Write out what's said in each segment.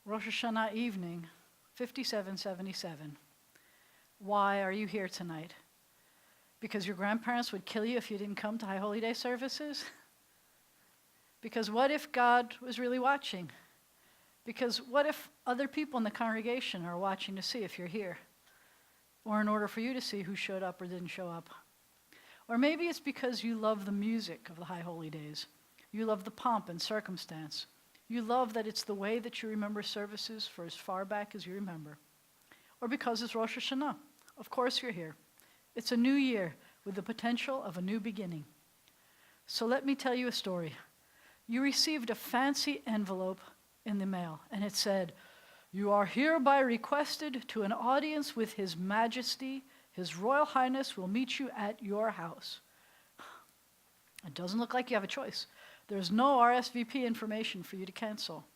Rosh Hashanah evening, 5777. Why are you here tonight? Because your grandparents would kill you if you didn't come to High Holy Day services? Because what if God was really watching? Because what if other people in the congregation are watching to see if you're here? Or in order for you to see who showed up or didn't show up? Or maybe it's because you love the music of the High Holy Days. You love the pomp and circumstance. You love that it's the way that you remember services for as far back as you remember. Or because it's Rosh Hashanah. Of course you're here. It's a new year with the potential of a new beginning. So let me tell you a story. You received a fancy envelope in the mail, and it said, "You are hereby requested to an audience with His Majesty. His Royal Highness will meet you at your house." It doesn't look like you have a choice. There's no RSVP information for you to cancel.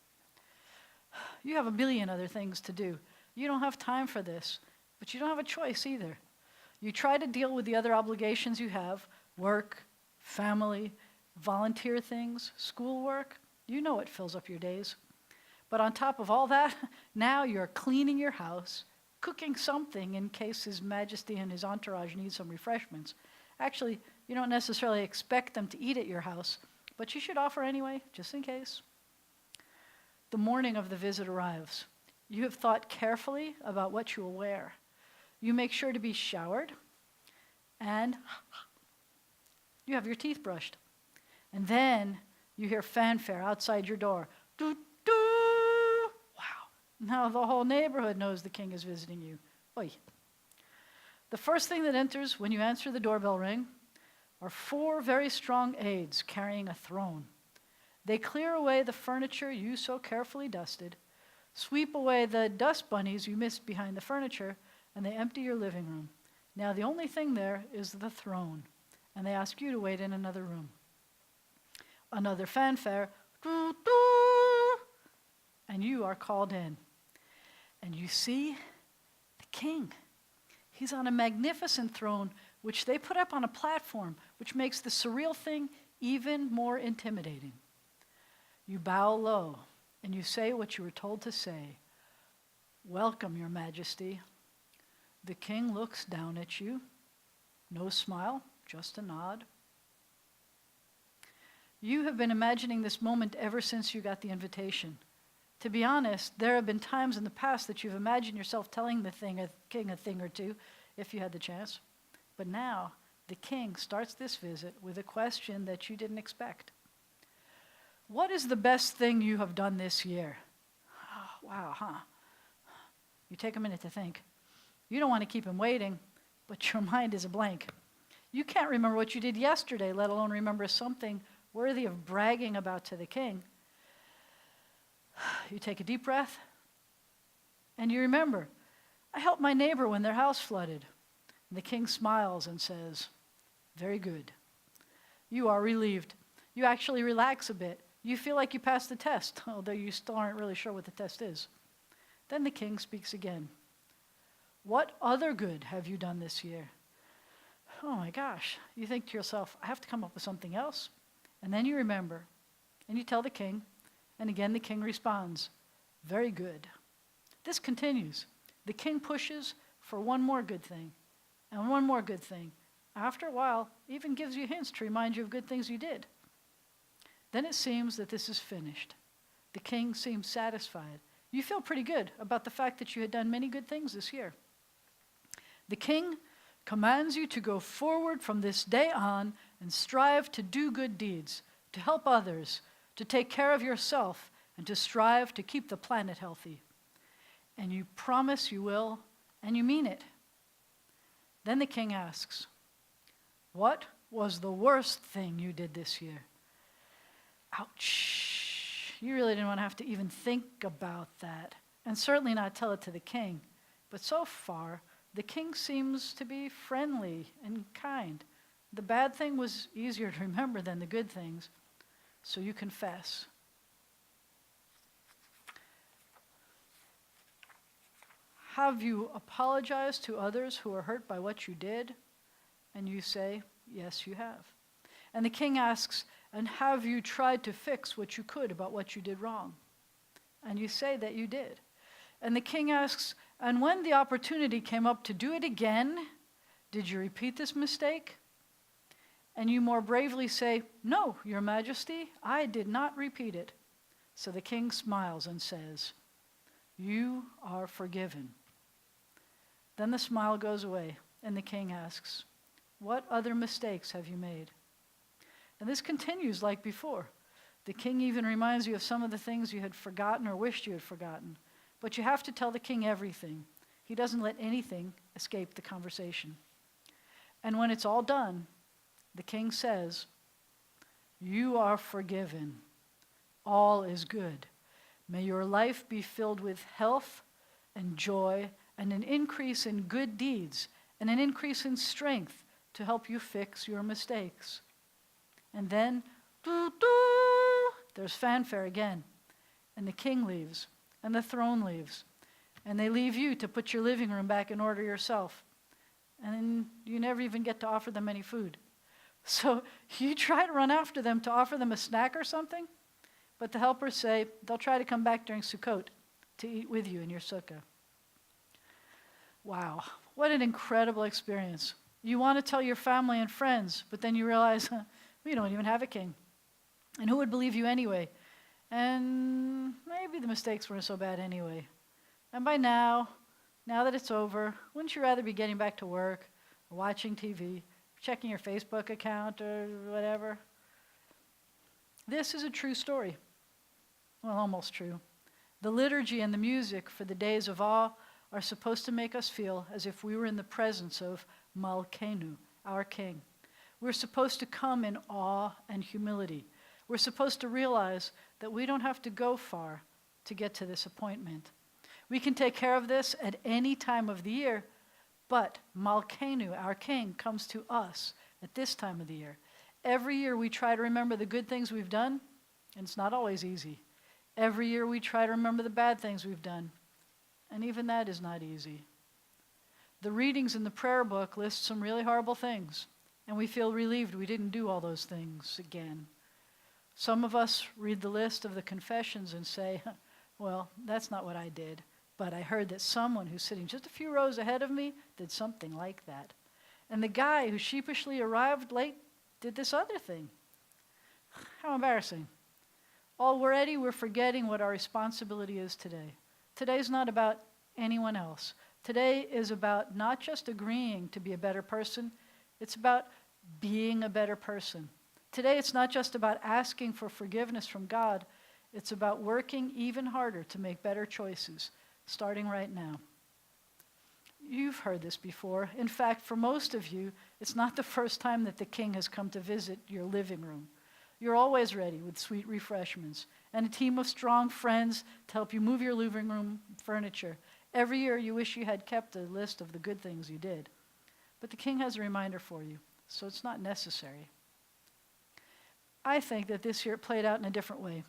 You have a billion other things to do. You don't have time for this, but you don't have a choice either. You try to deal with the other obligations you have, work, family, volunteer things, schoolwork. You know it fills up your days. But on top of all that, now you're cleaning your house, cooking something in case His Majesty and his entourage need some refreshments. Actually, you don't necessarily expect them to eat at your house, but you should offer anyway, just in case. The morning of the visit arrives. You have thought carefully about what you will wear. You make sure to be showered, and you have your teeth brushed. And then you hear fanfare outside your door. Doo, doo! Wow. Now the whole neighborhood knows the king is visiting you. Oy. The first thing that enters when you answer the doorbell ring are 4 very strong aides carrying a throne. They clear away the furniture you so carefully dusted, sweep away the dust bunnies you missed behind the furniture, and they empty your living room. Now the only thing there is the throne, and they ask you to wait in another room. Another fanfare, doo, doo, and you are called in. And you see the king. He's on a magnificent throne, which they put up on a platform, which makes the surreal thing even more intimidating. You bow low, and you say what you were told to say. "Welcome, Your Majesty." The king looks down at you. No smile, just a nod. You have been imagining this moment ever since you got the invitation. To be honest, there have been times in the past that you've imagined yourself telling the king a thing or two, if you had the chance. But now, the king starts this visit with a question that you didn't expect. What is the best thing you have done this year? Oh, wow, huh? You take a minute to think. You don't want to keep him waiting, but your mind is a blank. You can't remember what you did yesterday, let alone remember something worthy of bragging about to the king. You take a deep breath, and you remember, I helped my neighbor when their house flooded. And the king smiles and says, "Very good." You are relieved. You actually relax a bit. You feel like you passed the test, although you still aren't really sure what the test is. Then the king speaks again. "What other good have you done this year?" Oh my gosh. You think to yourself, I have to come up with something else. And then you remember, and you tell the king, and again the king responds, "Very good." This continues. The king pushes for one more good thing, and one more good thing. After a while, even gives you hints to remind you of good things you did. Then it seems that this is finished. The king seems satisfied. You feel pretty good about the fact that you had done many good things this year. The king commands you to go forward from this day on and strive to do good deeds, to help others, to take care of yourself, and to strive to keep the planet healthy. And you promise you will, and you mean it. Then the king asks, "What was the worst thing you did this year?" Ouch. You really didn't want to have to even think about that, and certainly not tell it to the king. But so far, the king seems to be friendly and kind. The bad thing was easier to remember than the good things, so you confess. Have you apologized to others who were hurt by what you did? And you say, yes, you have. And the king asks, and have you tried to fix what you could about what you did wrong? And you say that you did. And the king asks, and when the opportunity came up to do it again, did you repeat this mistake? And you more bravely say, no, your majesty, I did not repeat it. So the king smiles and says, you are forgiven. Then the smile goes away, and the king asks, what other mistakes have you made? And this continues like before. The king even reminds you of some of the things you had forgotten or wished you had forgotten. But you have to tell the king everything. He doesn't let anything escape the conversation. And when it's all done, the king says, you are forgiven. All is good. May your life be filled with health and joy and an increase in good deeds and an increase in strength to help you fix your mistakes. And then, there's fanfare again. And the king leaves, and the throne leaves. And they leave you to put your living room back in order yourself. And then you never even get to offer them any food. So you try to run after them to offer them a snack or something, but the helpers say they'll try to come back during Sukkot to eat with you in your sukkah. Wow, what an incredible experience. You want to tell your family and friends, but then you realize, we don't even have a king. And who would believe you anyway? And maybe the mistakes weren't so bad anyway. And by now that it's over, wouldn't you rather be getting back to work, or watching TV, checking your Facebook account or whatever? This is a true story. Well, almost true. The liturgy and the music for the days of awe are supposed to make us feel as if we were in the presence of Malkeinu, our king. We're supposed to come in awe and humility. We're supposed to realize that we don't have to go far to get to this appointment. We can take care of this at any time of the year, but Malkeinu, our king, comes to us at this time of the year. Every year we try to remember the good things we've done, and it's not always easy. Every year we try to remember the bad things we've done, and even that is not easy. The readings in the prayer book list some really horrible things, and we feel relieved we didn't do all those things again. Some of us read the list of the confessions and say, well, that's not what I did, but I heard that someone who's sitting just a few rows ahead of me did something like that. And the guy who sheepishly arrived late did this other thing. How embarrassing. Already we're forgetting what our responsibility is today. Today's not about anyone else. Today is about not just agreeing to be a better person, it's about being a better person. Today it's not just about asking for forgiveness from God, it's about working even harder to make better choices, starting right now. You've heard this before. In fact, for most of you, it's not the first time that the king has come to visit your living room. You're always ready with sweet refreshments and a team of strong friends to help you move your living room furniture. Every year you wish you had kept a list of the good things you did. But the king has a reminder for you, so it's not necessary. I think that this year it played out in a different way.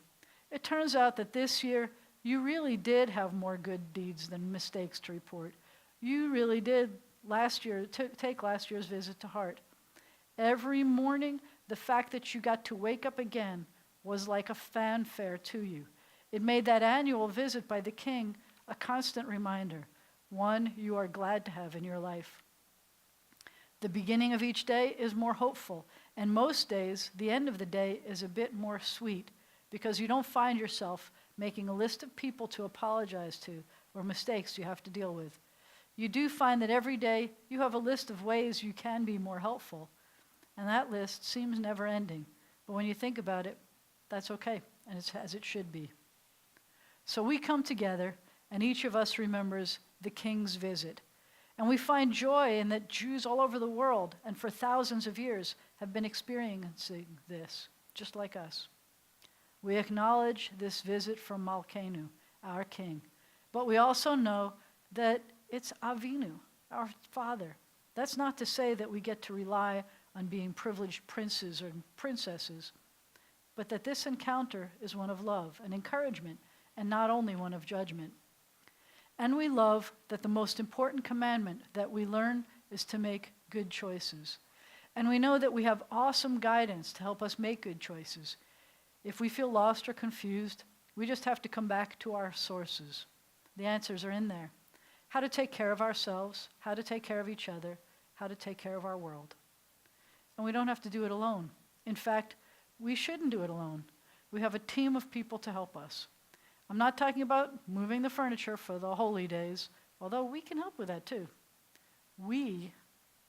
It turns out that this year you really did have more good deeds than mistakes to report. You really did take last year's visit to heart. Every morning, the fact that you got to wake up again was like a fanfare to you. It made that annual visit by the king a constant reminder, one you are glad to have in your life. The beginning of each day is more hopeful, and most days, the end of the day is a bit more sweet because you don't find yourself making a list of people to apologize to or mistakes you have to deal with. You do find that every day you have a list of ways you can be more helpful, and that list seems never ending. But when you think about it, that's okay, and it's as it should be. So we come together, and each of us remembers the king's visit. And we find joy in that Jews all over the world, and for thousands of years, have been experiencing this, just like us. We acknowledge this visit from Malkeinu, our king. But we also know that it's Avinu, our father. That's not to say that we get to rely on being privileged princes or princesses, but that this encounter is one of love and encouragement, and not only one of judgment. And we love that the most important commandment that we learn is to make good choices. And we know that we have awesome guidance to help us make good choices. If we feel lost or confused, We just have to come back to our sources. The answers are in there. How to take care of ourselves, how to take care of each other, how to take care of our world. And we don't have to do it alone. In fact, we shouldn't do it alone. We have a team of people to help us. I'm not talking about moving the furniture for the holy days, although we can help with that too. We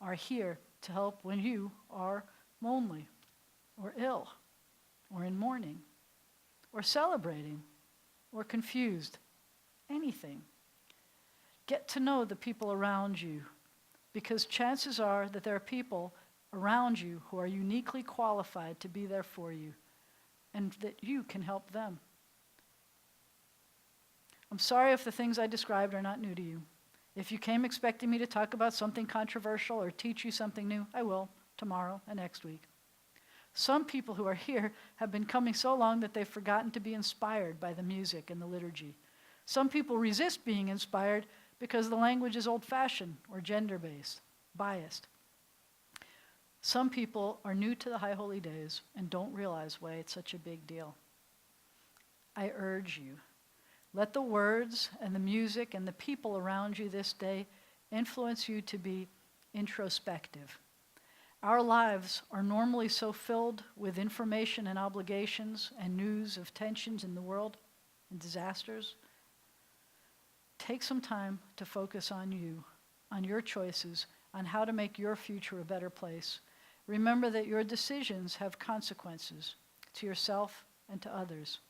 are here to help when you are lonely or ill or in mourning or celebrating or confused. Anything. Get to know the people around you, because chances are that there are people around you who are uniquely qualified to be there for you, and that you can help them. I'm sorry if the things I described are not new to you. If you came expecting me to talk about something controversial or teach you something new, I will, tomorrow and next week. Some people who are here have been coming so long that they've forgotten to be inspired by the music and the liturgy. Some people resist being inspired because the language is old-fashioned or gender-based, biased. Some people are new to the High Holy Days and don't realize why it's such a big deal. I urge you, let the words and the music and the people around you this day influence you to be introspective. Our lives are normally so filled with information and obligations and news of tensions in the world and disasters. Take some time to focus on you, on your choices, on how to make your future a better place. Remember that your decisions have consequences to yourself and to others.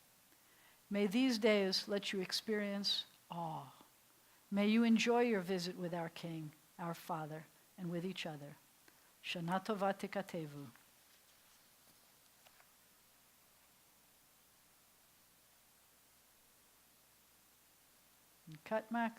May these days let you experience awe. May you enjoy your visit with our King, our Father, and with each other. Shana Tova Tikatevu. Cut, Max.